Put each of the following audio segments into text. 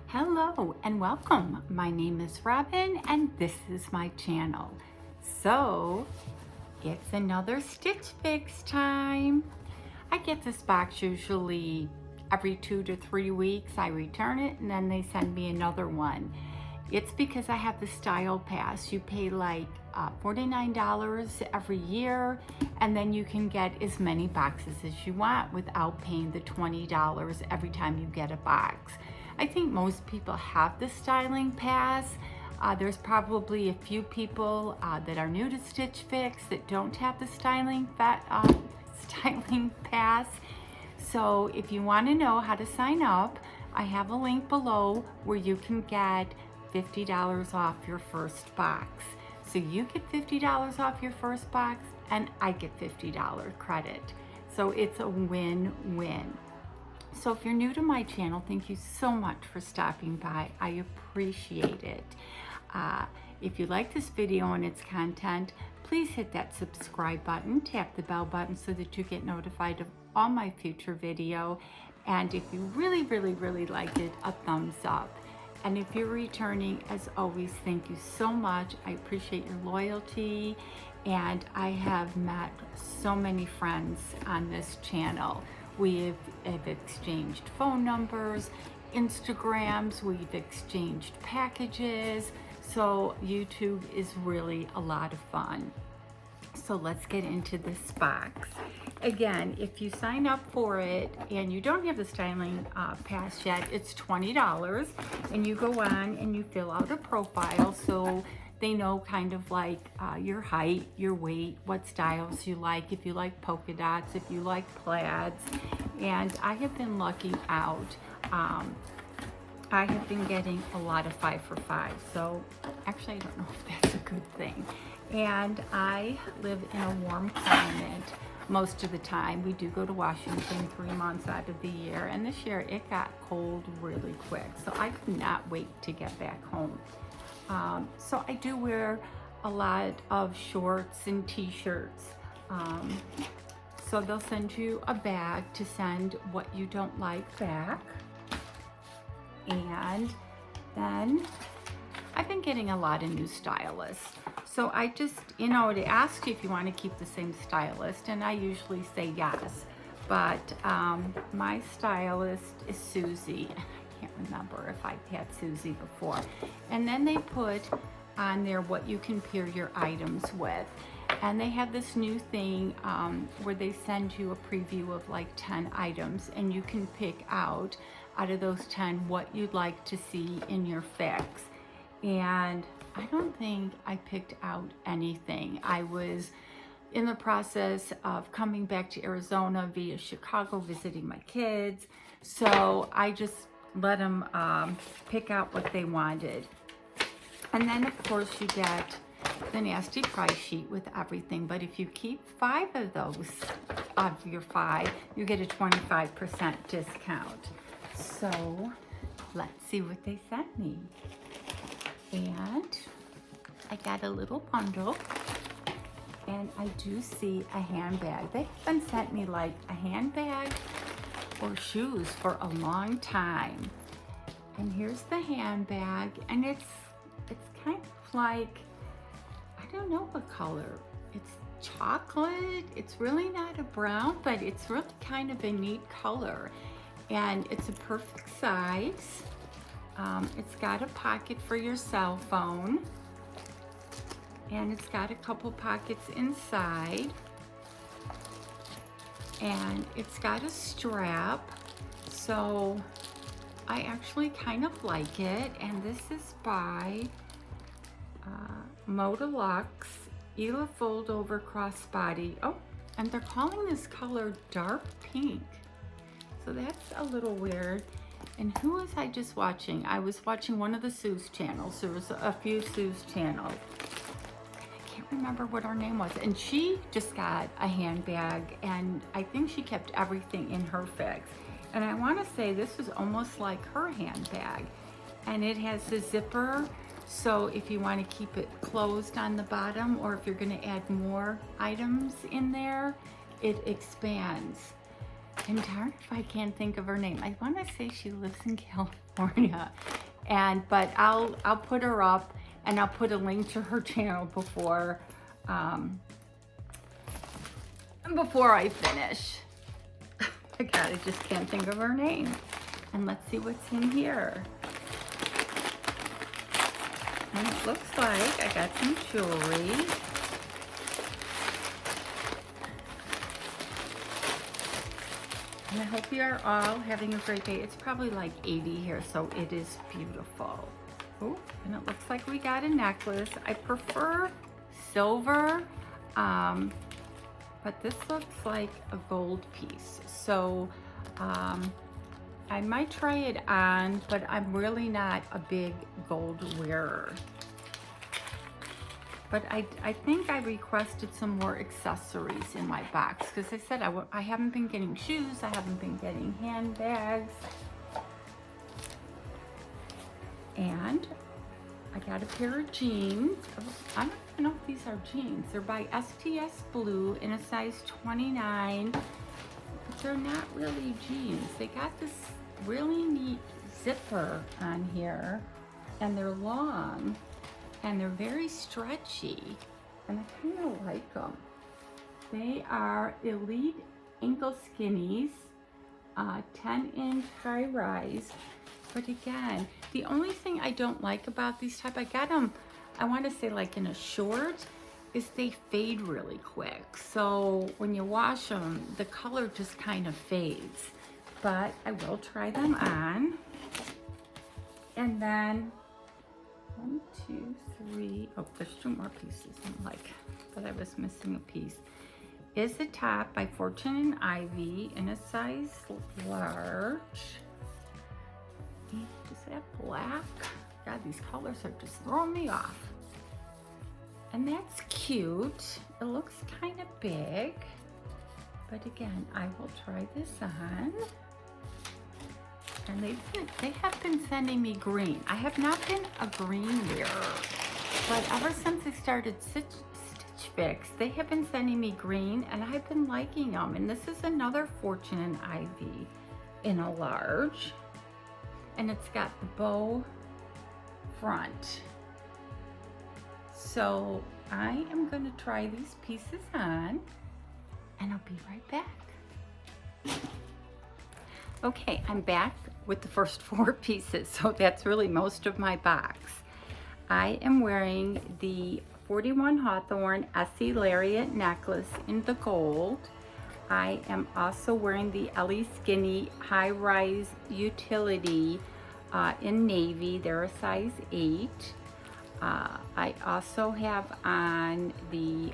Hello and welcome. My name is Robin and this is my channel. So it's another Stitch Fix time. I get this box usually every 2 to 3 weeks. I return it and then they send me another one. It's because I have the Style Pass. You pay like $49 every year and then you can get as many boxes as you want without paying the $20 every time you get a box. I think most people have the Styling Pass. There's probably a few people that are new to Stitch Fix that don't have the Styling Pass. So if you want to know how to sign up, I have a link below where you can get $50 off your first box. So you get $50 off your first box and I get $50 credit. So it's a win-win. So if you're new to my channel, thank you so much for stopping by. I appreciate it. If you like this video and its content, please hit that subscribe button, tap the bell button so that you get notified of all my future video. And if you really like it, a thumbs up. And if you're returning, as always, thank you so much. I appreciate your loyalty. And I have met so many friends on this channel. We have exchanged phone numbers, Instagrams, we've exchanged packages. So YouTube is really a lot of fun. So let's get into this box. Again, if you sign up for it and you don't have the Styling Pass yet, it's $20 and you go on and you fill out a profile so they know kind of like your height, your weight, what styles you like, if you like polka dots, if you like plaids. And I have been lucky out. I have been getting a lot of 5 for 5. So actually, I don't know if that's a good thing. And I live in a warm climate most of the time. We do go to Washington 3 months out of the year. And this year it got cold really quick. So I could not wait to get back home. So I do wear a lot of shorts and t-shirts. So they'll send you a bag to send what you don't like back. And then I've been getting a lot of new stylists. So I just, they ask you if you want to keep the same stylist, and I usually say yes. But my stylist is Susie. I can't remember if I've had Susie before. And then they put on there what you can pair your items with. And they have this new thing where they send you a preview of like 10 items and you can pick out of those 10 what you'd like to see in your fix. And I don't think I picked out anything. I was in the process of coming back to Arizona via Chicago, visiting my kids. So I just let them pick out what they wanted. And then of course you get the nasty price sheet with everything. But if you keep 5 of those of your 5, you get a 25% discount. So let's see what they sent me. And I got a little bundle. And I do see a handbag. They haven't sent me like a handbag or shoes for a long time. And here's the handbag, and it's kind of like, I don't know what color. It's chocolate. It's really not a brown, but it's really kind of a neat color. And it's a perfect size. It's got a pocket for your cell phone. And it's got a couple pockets inside. And it's got a strap. So I actually kind of like it. And this is by Modalux Ela Fold Over Crossbody. Oh, and they're calling this color dark pink. So that's a little weird. And who was I just watching? I was watching one of the Sue's channels. There was a few Sue's channels. I can't remember what her name was. And she just got a handbag and I think she kept everything in her fix. And I want to say this was almost like her handbag. And it has the zipper. So if you want to keep it closed on the bottom, or if you're going to add more items in there, it expands. And darn if I can't think of her name. I want to say she lives in California, but I'll put her up, and I'll put a link to her channel before I finish. I just can't think of her name. And let's see what's in here. And it looks like I got some jewelry. And I hope you are all having a great day. It's probably like 80 here, so it is beautiful. Oh, and it looks like we got a necklace. I prefer silver, but this looks like a gold piece. So I might try it on, but I'm really not a big gold wearer. But I think I requested some more accessories in my box, because I said I haven't been getting shoes, I haven't been getting handbags. And I got a pair of jeans. I don't even know if these are jeans. They're by STS Blue in a size 29, but they're not really jeans. They got this really neat zipper on here, and they're long. And they're very stretchy, and I kind of like them. They are Elite Ankle Skinnies, 10-inch high rise. But again, the only thing I don't like about these type, I got them, I want to say like in a short, is they fade really quick. So when you wash them, the color just kind of fades. But I will try them on. And then 1, 2, 3. Oh, there's 2 more pieces. I'm like, but I was missing a piece. Is a top by Fortune and Ivy in a size large. Is that black? God, these colors are just throwing me off. And that's cute. It looks kind of big. But again, I will try this on. And they have been sending me green. I have not been a green wearer, but ever since I started Stitchfix, they have been sending me green, and I've been liking them. And this is another Fortune and Ivy in a large, and it's got the bow front. So I am going to try these pieces on, and I'll be right back. Okay, I'm back with the first 4 pieces, so that's really most of my box. I am wearing the 41 Hawthorne Essie Lariat necklace in the gold. I am also wearing the Ellie Skinny High Rise Utility in navy. They're a size 8. I also have on the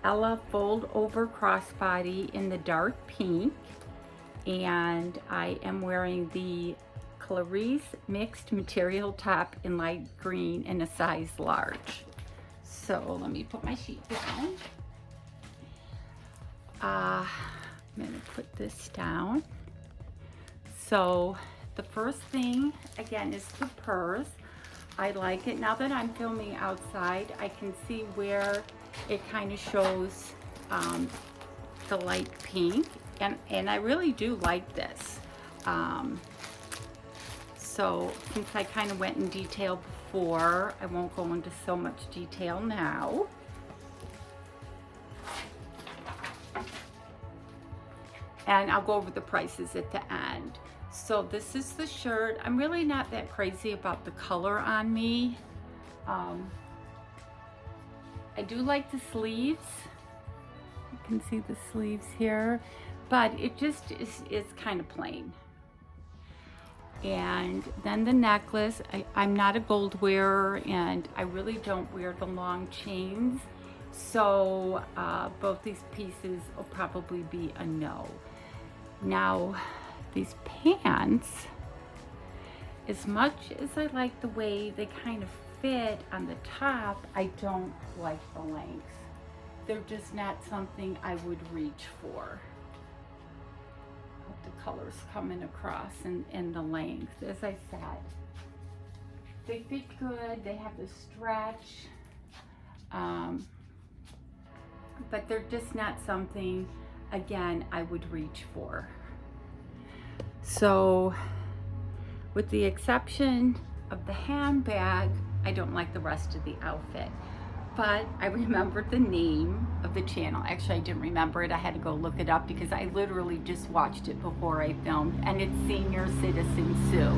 Ella Fold Over Crossbody in the dark pink. And I am wearing the Clarice Mixed Material Top in light green in a size large. So let me put my sheet down. I'm gonna put this down. So the first thing, again, is the purse. I like it. Now that I'm filming outside, I can see where it kind of shows the light pink. And I really do like this. So since I kind of went in detail before, I won't go into so much detail now. And I'll go over the prices at the end. So this is the shirt. I'm really not that crazy about the color on me. I do like the sleeves. You can see the sleeves here. But it just is kind of plain. And then the necklace, I'm not a gold wearer, and I really don't wear the long chains. So both these pieces will probably be a no. Now, these pants, as much as I like the way they kind of fit on the top, I don't like the length. They're just not something I would reach for. The colors coming across and the length. As I said, they fit good, they have the stretch, but they're just not something again, I would reach for. So with the exception of the handbag, I don't like the rest of the outfit. But I remembered the name of the channel. Actually, I didn't remember it. I had to go look it up because I literally just watched it before I filmed. And it's Senior Citizen Sue.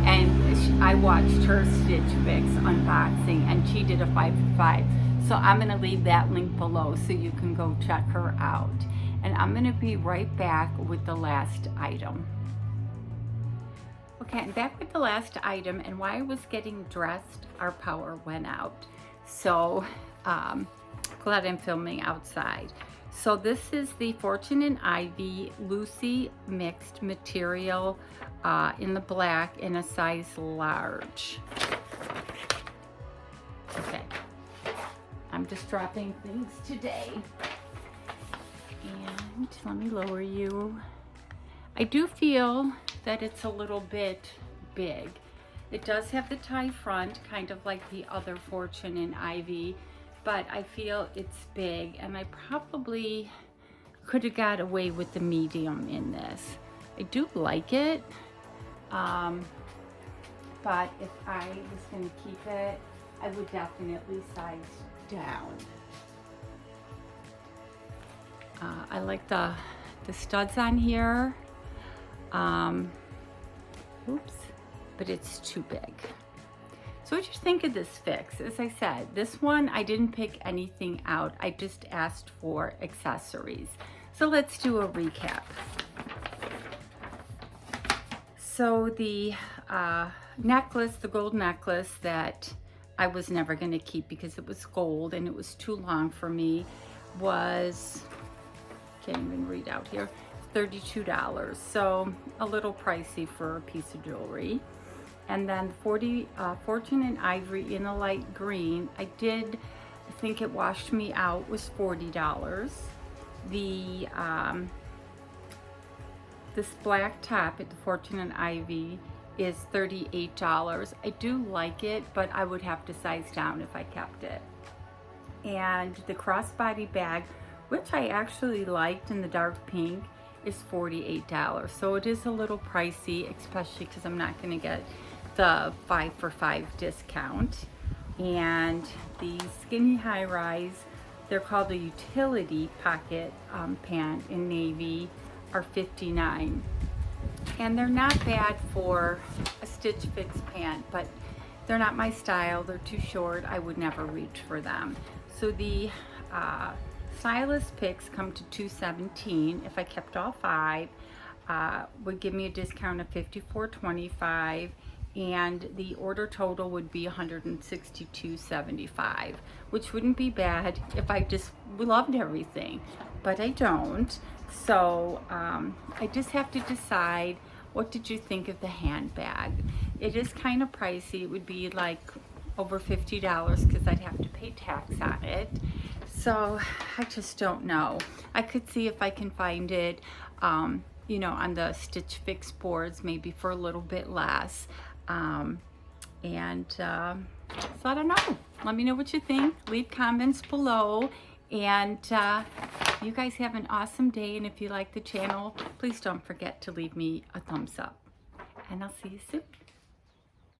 And I watched her Stitchfix unboxing, and she did a 5 for 5. So I'm going to leave that link below so you can go check her out. And I'm going to be right back with the last item. Okay, I'm back with the last item, and while I was getting dressed, our power went out. So, glad I'm filming outside. So this is the Fortune & Ivy Lucy Mixed Material in the black in a size large. Okay, I'm just dropping things today. And let me lower you. I do feel that it's a little bit big. It does have the tie front, kind of like the other Fortune & Ivy, but I feel it's big, and I probably could have got away with the medium in this. I do like it, but if I was going to keep it, I would definitely size down. I like the studs on here. Oops, but it's too big. So what do you think of this fix? As I said, this one, I didn't pick anything out. I just asked for accessories. So let's do a recap. So the necklace, the gold necklace that I was never going to keep because it was gold and it was too long for me, was, can't even read out here, $32. So a little pricey for a piece of jewelry. And then Fortune & Ivory in a light green, I think it washed me out, was $40. The this black top at the Fortune & Ivy is $38. I do like it, but I would have to size down if I kept it. And the crossbody bag, which I actually liked in the dark pink, is $48. So it is a little pricey, especially because I'm not going to get the 5 for 5 discount. And the skinny high rise, they're called a utility pocket pant in navy, are $59. And they're not bad for a Stitch Fix pant, but they're not my style. They're too short. I would never reach for them. So the stylist picks come to $217. If I kept all 5, would give me a discount of $54.25, and the order total would be $162.75, which wouldn't be bad if I just loved everything, but I don't. So I just have to decide, what did you think of the handbag? It is kind of pricey. It would be like over $50 because I'd have to pay tax on it. So I just don't know. I could see if I can find it, you know, on the Stitch Fix boards, maybe for a little bit less. So I don't know. Let me know what you think. Leave comments below. And you guys have an awesome day. And if you like the channel, please don't forget to leave me a thumbs up. And I'll see you soon.